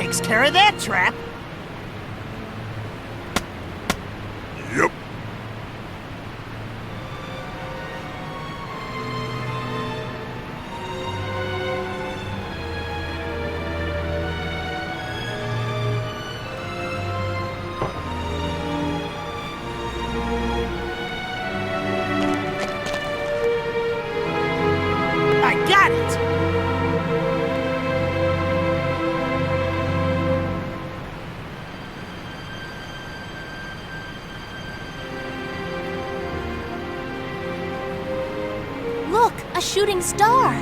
takes care of that trap. Yep. I got it! Look, a shooting star.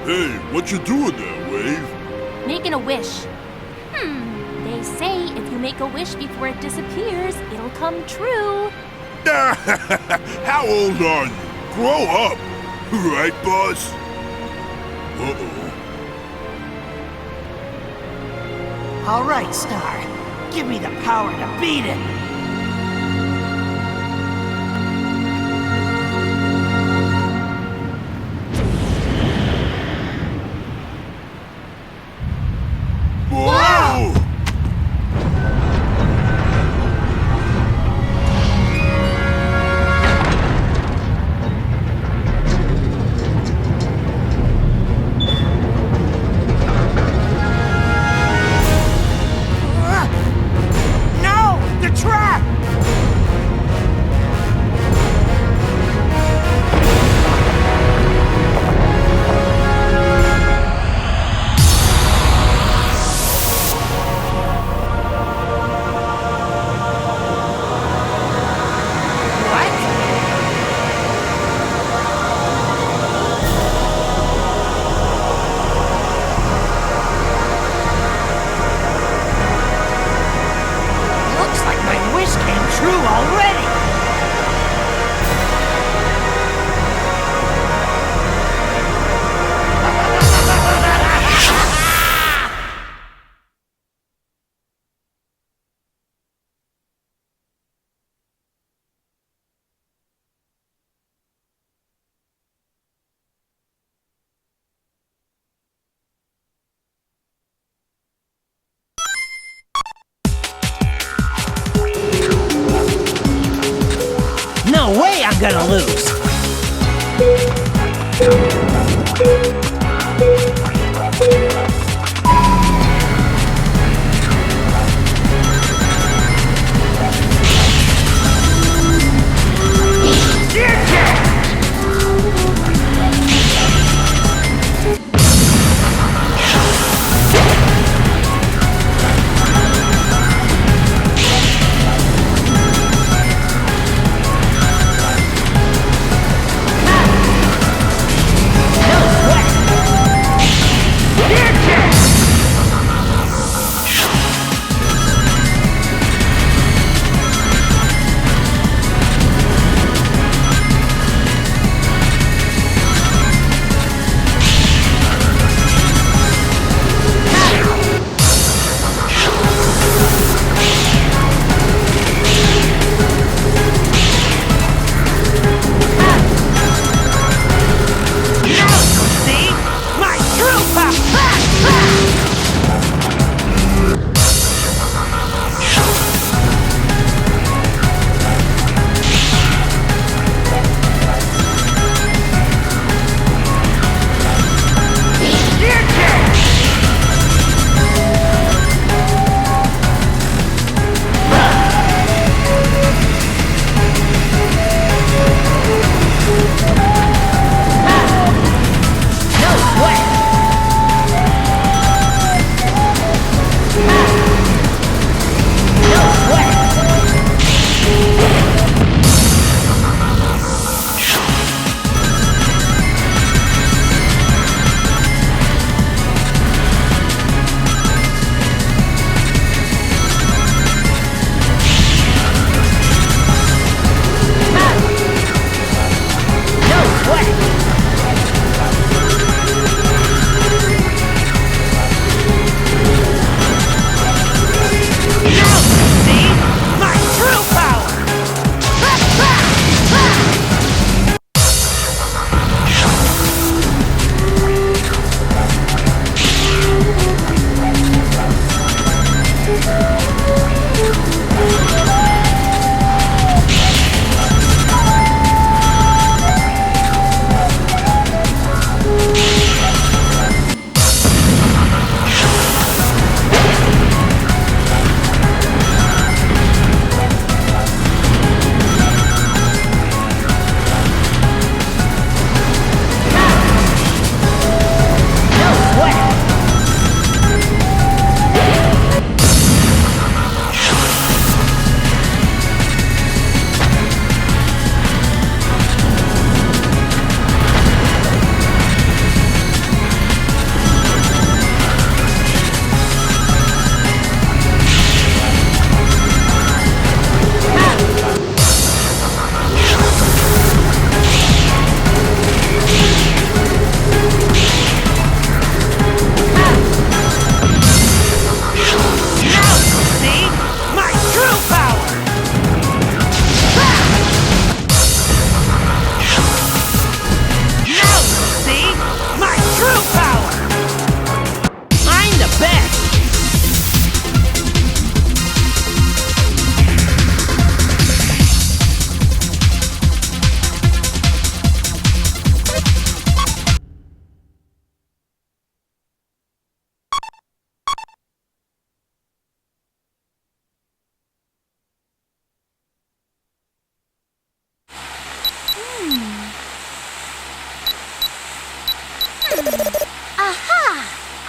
Hey, what you doing there, Wave? Making a wish. They say if you make a wish before it disappears, it'll come true. How old are you? Grow up! Right, boss? Uh-oh. All right, Star. Give me the power to beat it. Whoa! No! The trap! Looks like my wish came true already! No way I'm gonna lose! No sweat!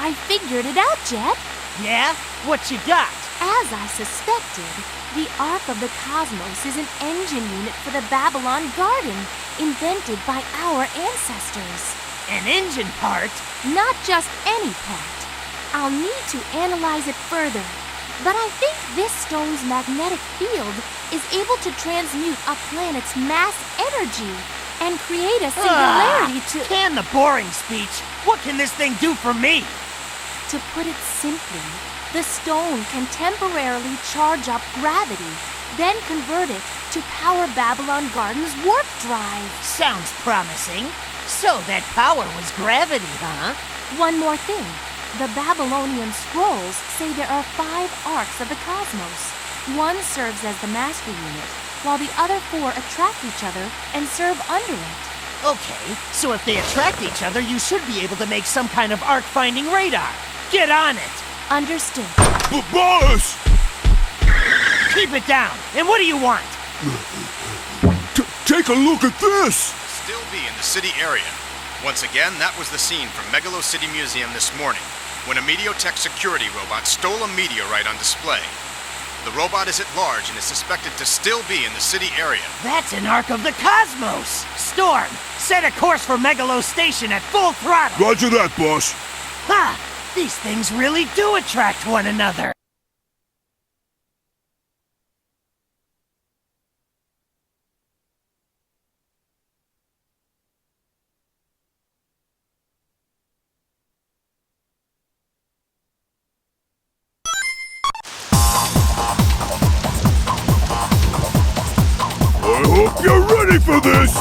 I figured it out, Jet. Yeah? What you got? As I suspected, the Ark of the Cosmos is an engine unit for the Babylon Garden, invented by our ancestors. An engine part? Not just any part. I'll need to analyze it further, but I think this stone's magnetic field is able to transmute a planet's mass energy and create a singularity to... Can the boring speech. What can this thing do for me? To put it simply, the stone can temporarily charge up gravity, then convert it to power Babylon Garden's warp drive. Sounds promising. So that power was gravity, huh? One more thing. The Babylonian scrolls say there are 5 arcs of the cosmos. One serves as the master unit, while the other 4 attract each other and serve under it. Okay, so if they attract each other, you should be able to make some kind of arc-finding radar. Get on it! Understood. Boss! Keep it down! And what do you want? Take a look at this! Still be in the city area. Once again, that was the scene from Megalo City Museum this morning, when a Mediotech security robot stole a meteorite on display. The robot is at large and is suspected to still be in the city area. That's an Ark of the Cosmos! Storm, set a course for Megalo Station at full throttle! Roger that, boss. Ha! These things really do attract one another! I hope you're ready for this!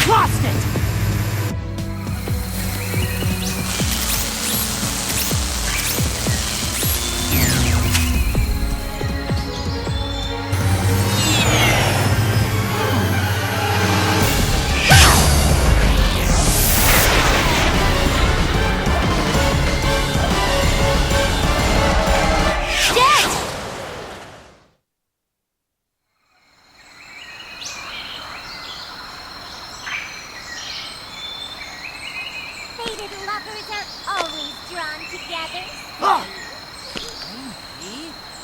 Lost it! Fated lovers are always drawn together.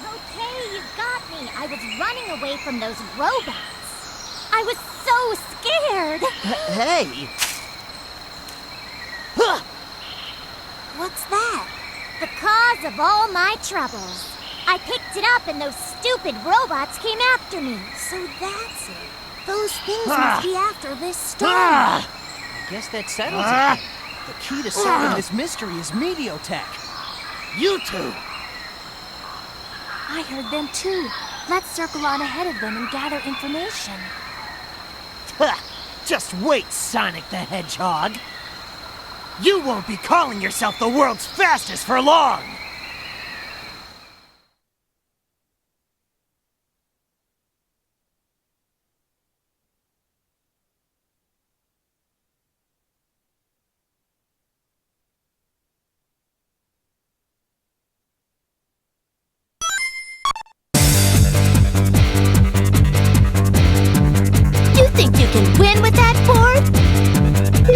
Okay, you got me. I was running away from those robots. I was so scared. Hey! What's that? The cause of all my troubles. I picked it up and those stupid robots came after me. So that's it. Those things Ah. must be after this storm. Ah! I guess that settles it. The key to solving this mystery is Mediotech. You two! I heard them too. Let's circle on ahead of them and gather information. Ha! Just wait, Sonic the Hedgehog! You won't be calling yourself the world's fastest for long! You think you can win with that board?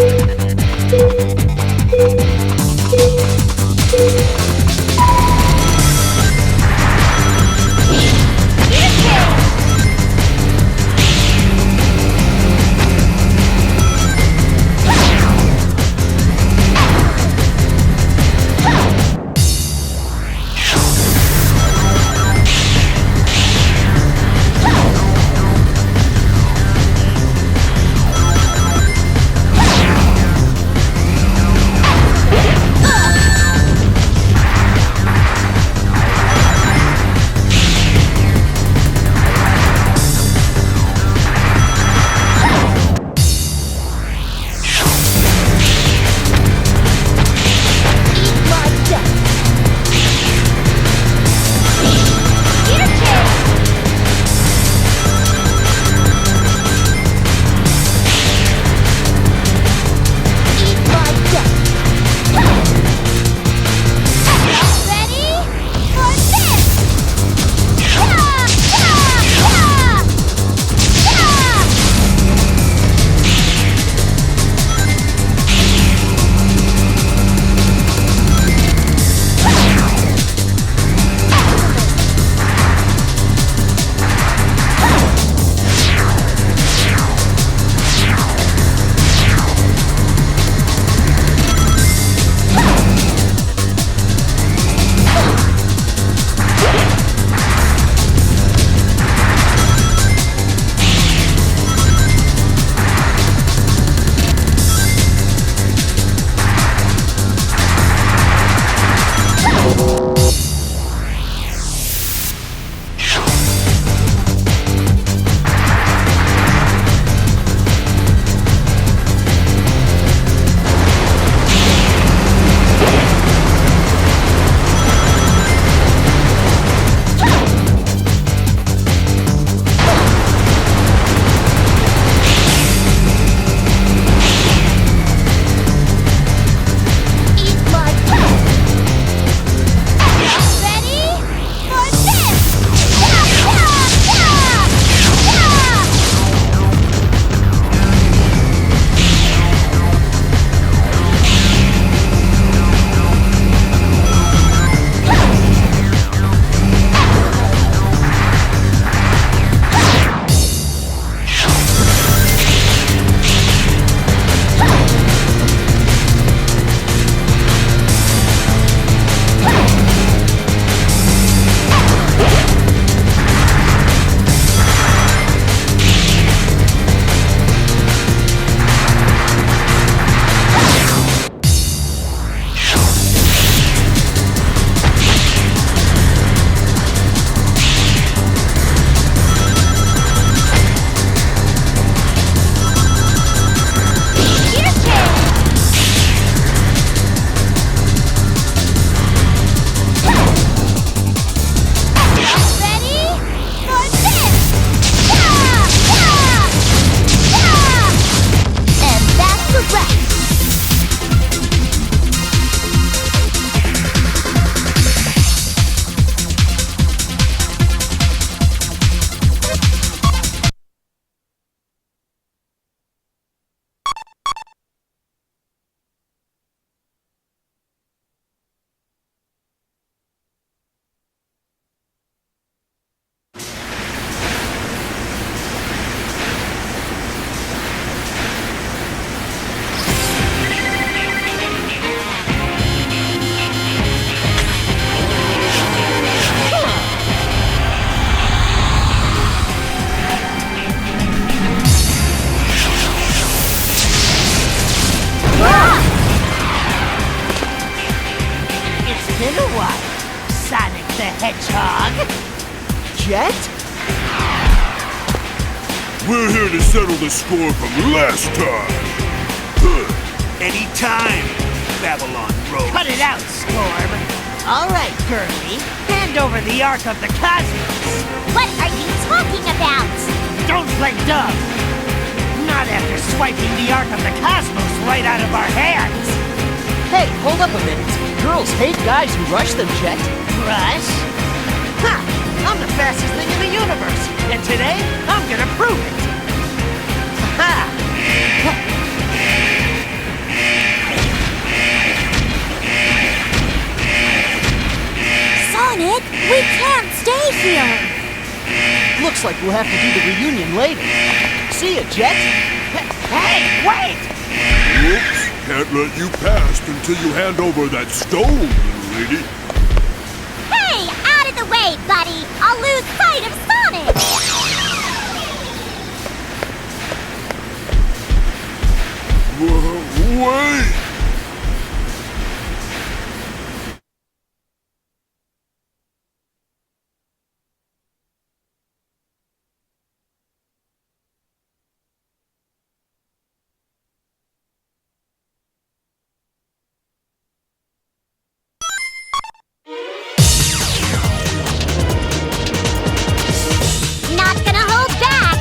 the Hedgehog. Jet? We're here to settle the score from last time. Anytime, Babylon Road. Cut it out, Storm. All right, Girly. Hand over the Ark of the Cosmos. What are you talking about? Don't play dumb. Not after swiping the Ark of the Cosmos right out of our hands. Hey, hold up a minute. Girls hate guys who rush them, Jet. Rush? Ha! I'm the fastest thing in the universe, and today I'm gonna prove it. Ha! Sonic, we can't stay here. Looks like we'll have to do the reunion later. See ya, Jet. Hey, wait! Whoops. Can't let you pass until you hand over that stone, little lady. Hey, out of the way, buddy. I'll lose sight of Sonic. Wait! Not gonna hold back.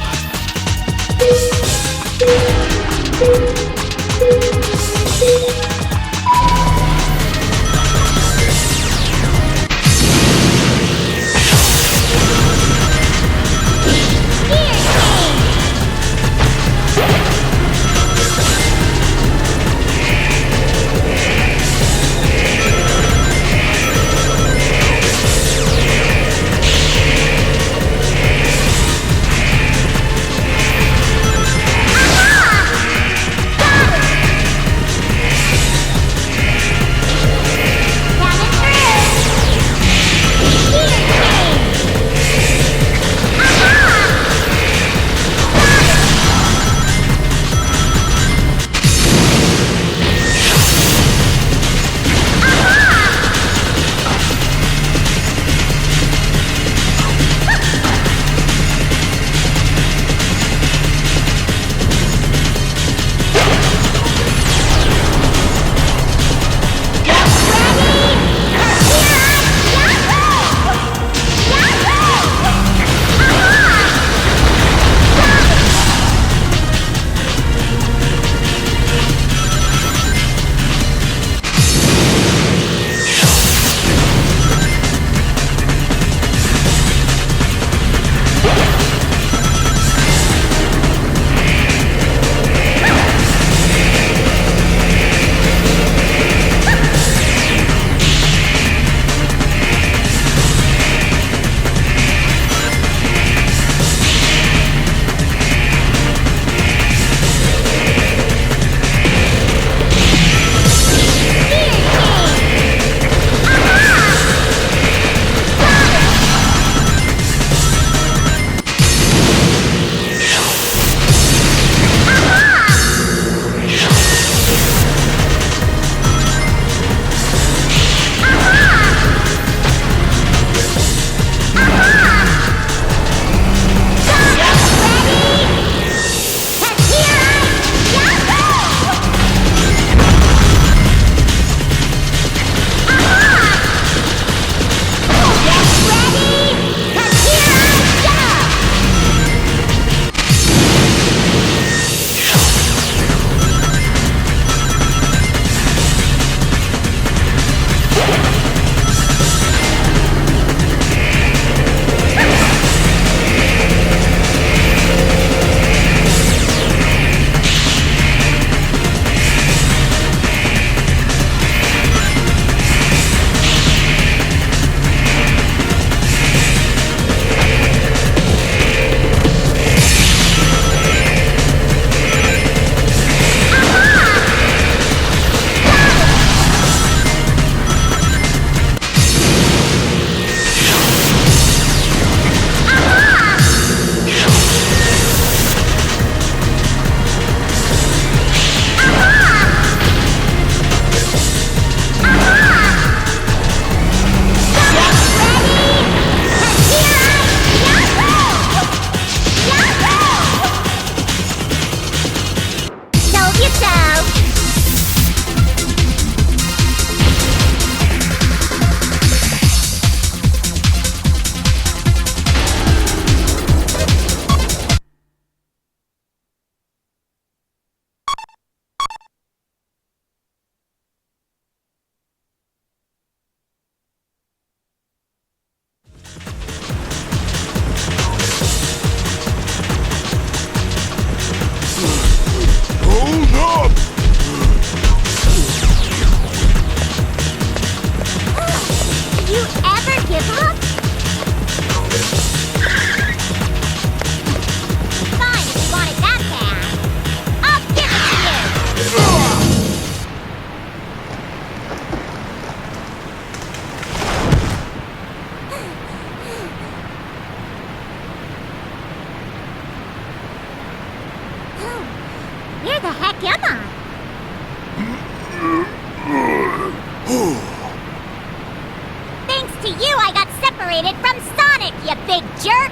separated from Sonic, you big jerk!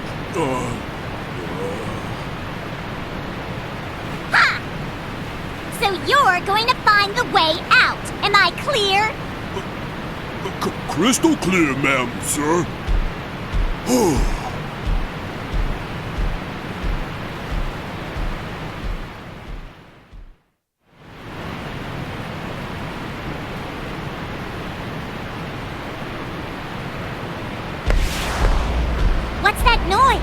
Ha! So you're going to find the way out. Am I clear? Crystal clear, ma'am, sir. What's that noise?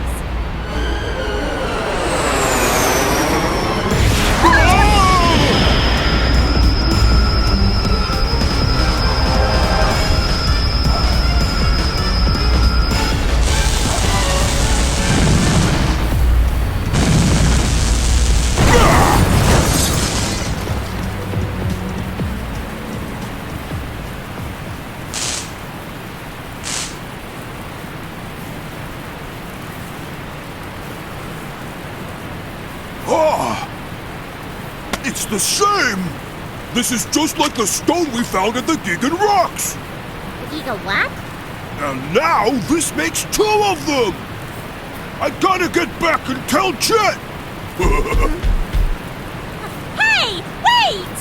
It's the same! This is just like the stone we found at the Gigan Rocks! Giga what? And now this makes 2 of them! I gotta get back and tell Chet! Hey, wait!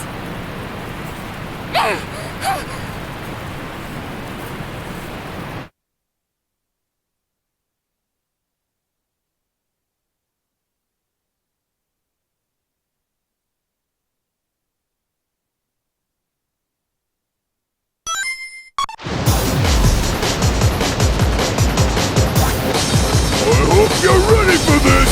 I hope you're ready for this!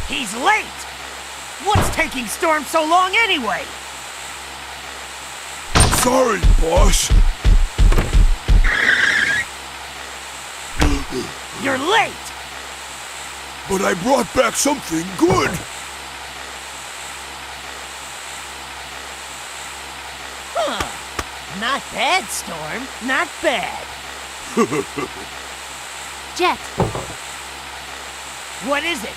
He's late! What's taking Storm so long anyway? Sorry, boss. You're late! But I brought back something good. Not bad, Storm. Not bad. Jet, What is it?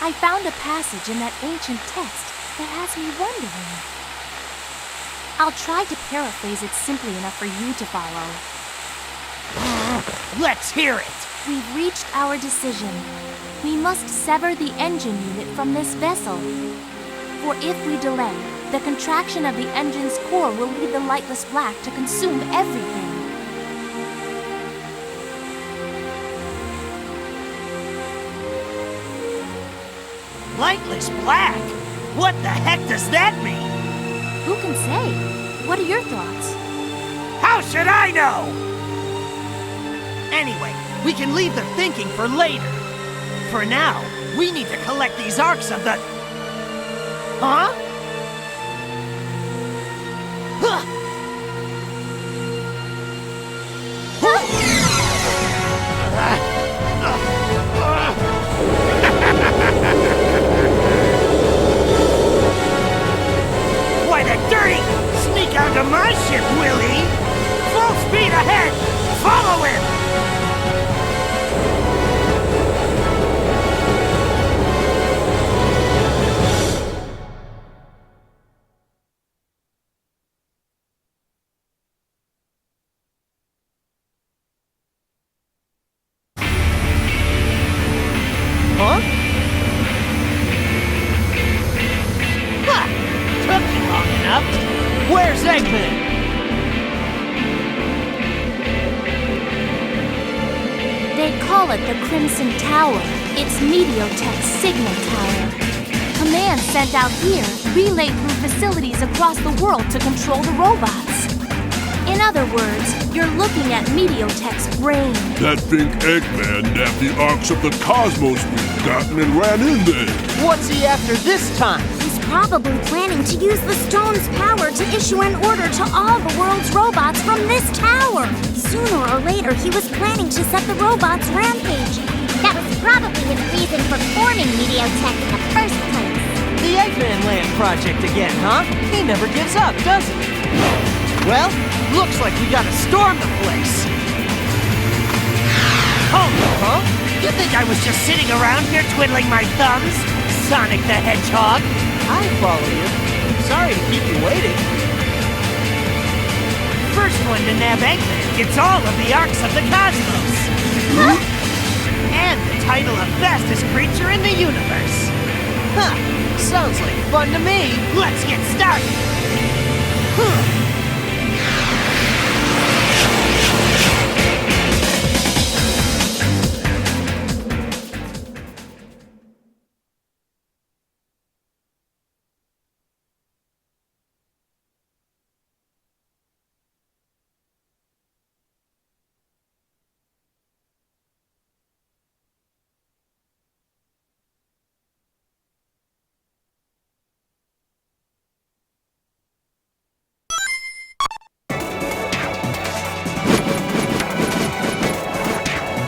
I found a passage in that ancient text that has me wondering. I'll try to paraphrase it simply enough for you to follow. Let's hear it! We've reached our decision. We must sever the engine unit from this vessel. For if we delay, the contraction of the engine's core will lead the lightless black to consume everything. Lightless black? What the heck does that mean? Who can say? What are your thoughts? How should I know? Anyway, we can leave the thinking for later. For now, we need to collect these arcs of the... Huh? Huh. Why the dirty! Sneak onto my ship, will he? Full speed ahead! Follow him! Huh? Ha! Took you long enough. Where's Eggman? They call it the Crimson Tower. It's Meteotech's signal tower. Commands sent out here relay through facilities across the world to control the robots. In other words, you're looking at Meteotech's brain. That big Eggman nabbed the arcs of the cosmos we've gotten and ran in there. What's he after this time? He's probably planning to use the stone's power to issue an order to all the world's robots from this tower. Sooner or later, he was planning to set the robots rampaging. That was probably his reason for forming Meteotech in the first place. The Eggman Land project again, huh? He never gives up, does he? Well, looks like we gotta storm the place. Hold up, huh? You think I was just sitting around here twiddling my thumbs? Sonic the Hedgehog? I follow you. Sorry to keep you waiting. First one to nab Eggman gets all of the arcs of the cosmos. And the title of fastest creature in the universe. Huh. Sounds like fun to me. Let's get started.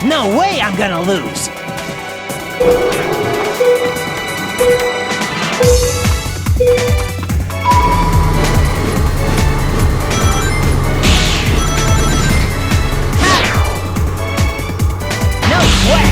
No way I'm gonna lose! No way!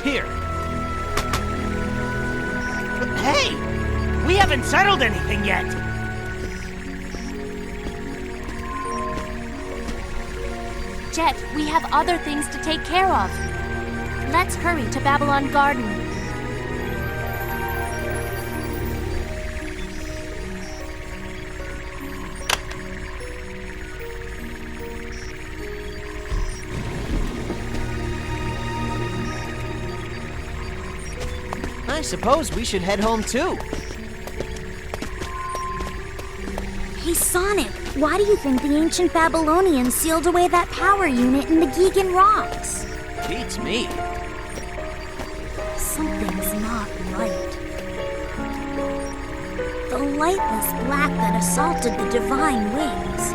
Here. But hey! We haven't settled anything yet! Jet, we have other things to take care of. Let's hurry to Babylon Garden. I suppose we should head home too. Hey, Sonic, why do you think the ancient Babylonians sealed away that power unit in the Gigan Rocks? Beats me. Something's not right. The lightless black that assaulted the divine wings.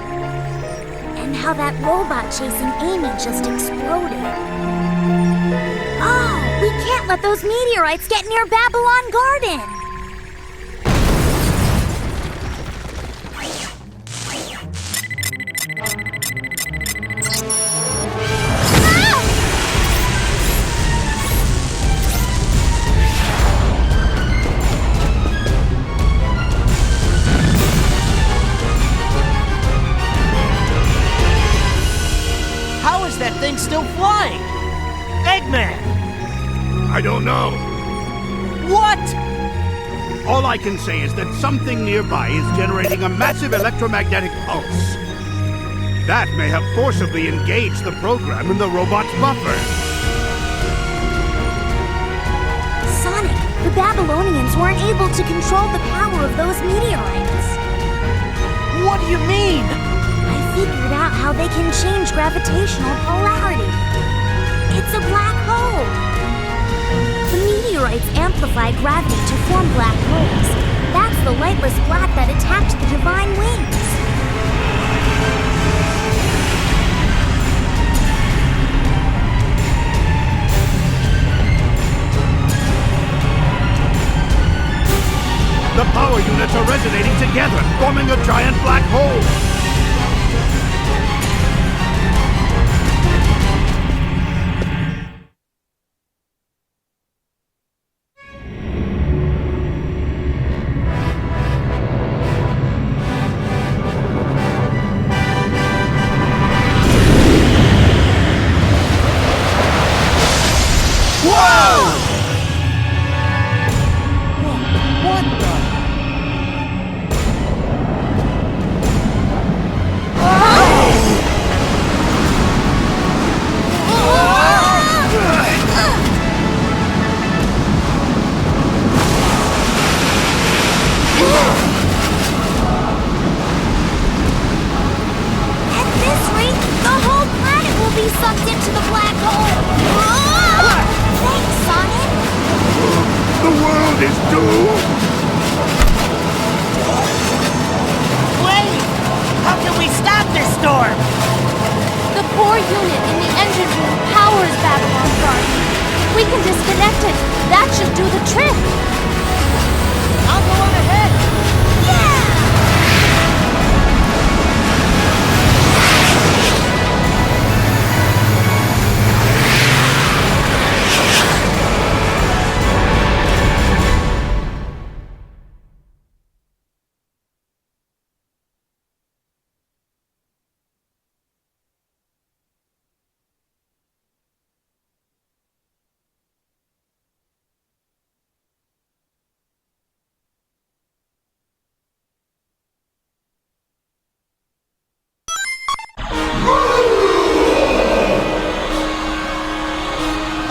And how that robot chasing Amy just exploded. Oh, we can't let those meteorites get near Babylon Garden! How is that thing still flying? Eggman! I don't know. What? All I can say is that something nearby is generating a massive electromagnetic pulse. That may have forcibly engaged the program in the robot's buffer. Sonic, the Babylonians weren't able to control the power of those meteorites. What do you mean? I figured out how they can change gravitational polarity. It's a black hole. The meteorites amplify gravity to form black holes. That's the lightless black that attacked the divine wings. The power units are resonating together, forming a giant black hole. What the? At this rate, the whole planet will be sucked into the black hole. Thanks, Sonic. The world is doomed! Wait! How can we stop this storm? The core unit in the engine room powers Babylon Garden. We can disconnect it. That should do the trick. I'll go on ahead.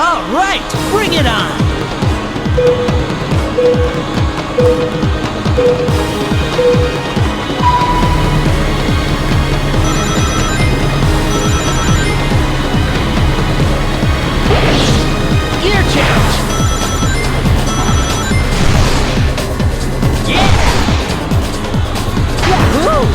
All right, bring it on! Gear change! Yeah! Woohoo!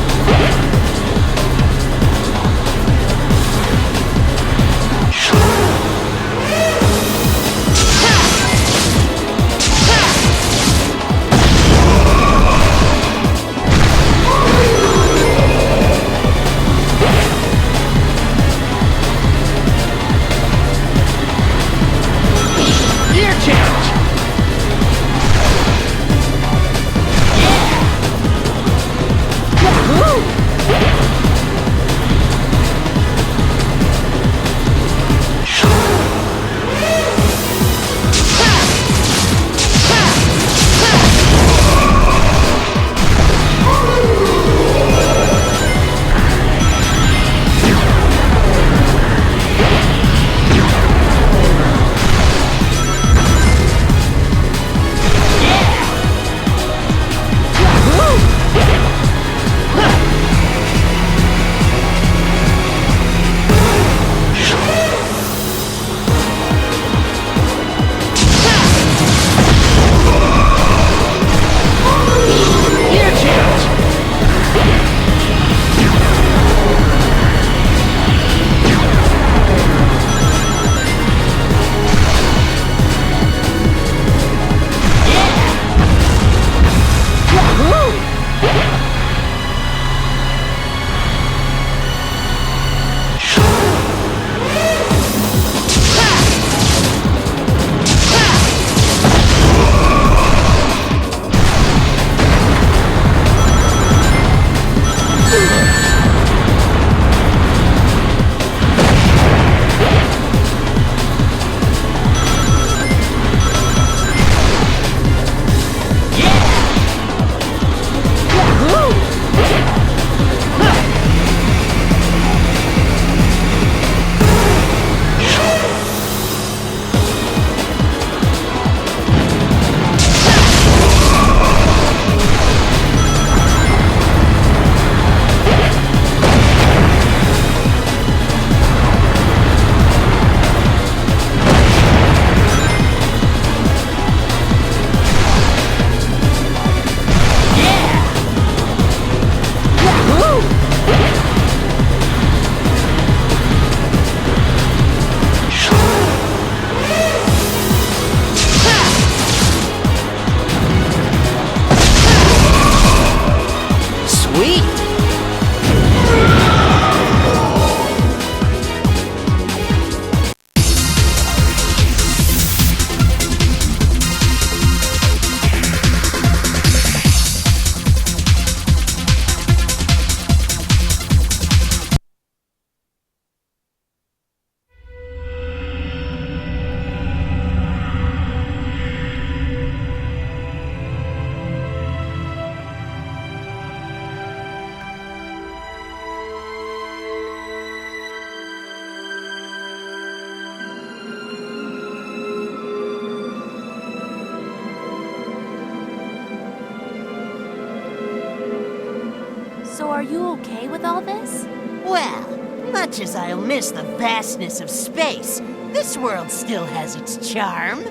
you okay with all this? Well, much as I'll miss the vastness of space, this world still has its charm.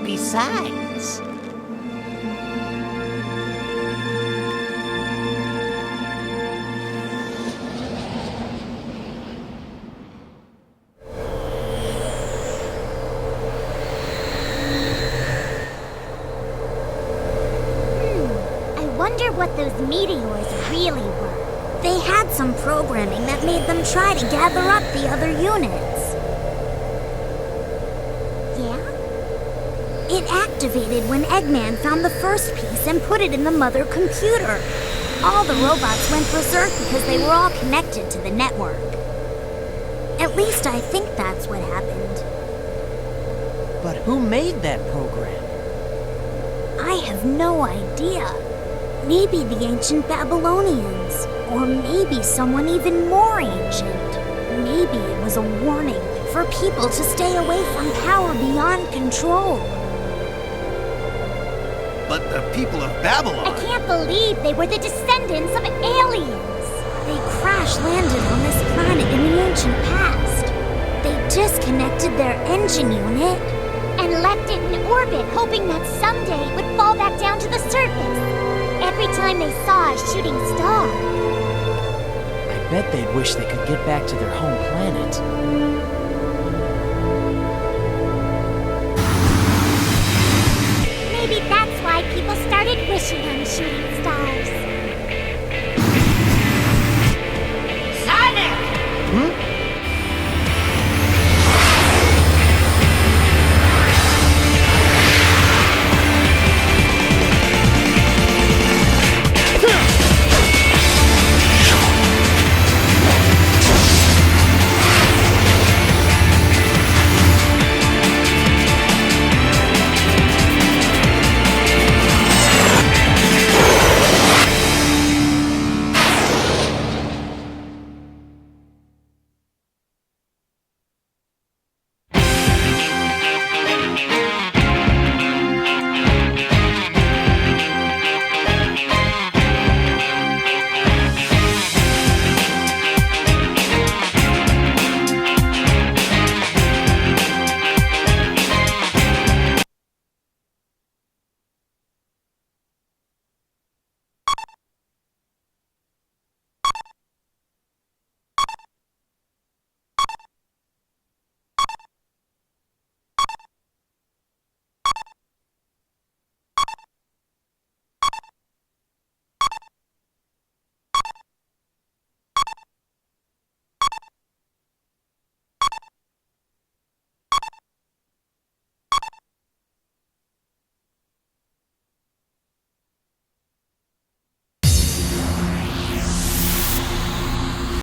Besides... I wonder what those meteors really were. They had some programming that made them try to gather up the other units. Yeah? It activated when Eggman found the first piece and put it in the mother computer. All the robots went berserk because they were all connected to the network. At least I think that's what happened. But who made that program? I have no idea. Maybe the ancient Babylonians. Or maybe someone even more ancient. Maybe it was a warning for people to stay away from power beyond control. But the people of Babylon... I can't believe they were the descendants of aliens. They crash-landed on this planet in the ancient past. They disconnected their engine unit and left it in orbit, hoping that someday it would fall back down to the surface. Every time they saw a shooting star. I bet they'd wish they could get back to their home planet.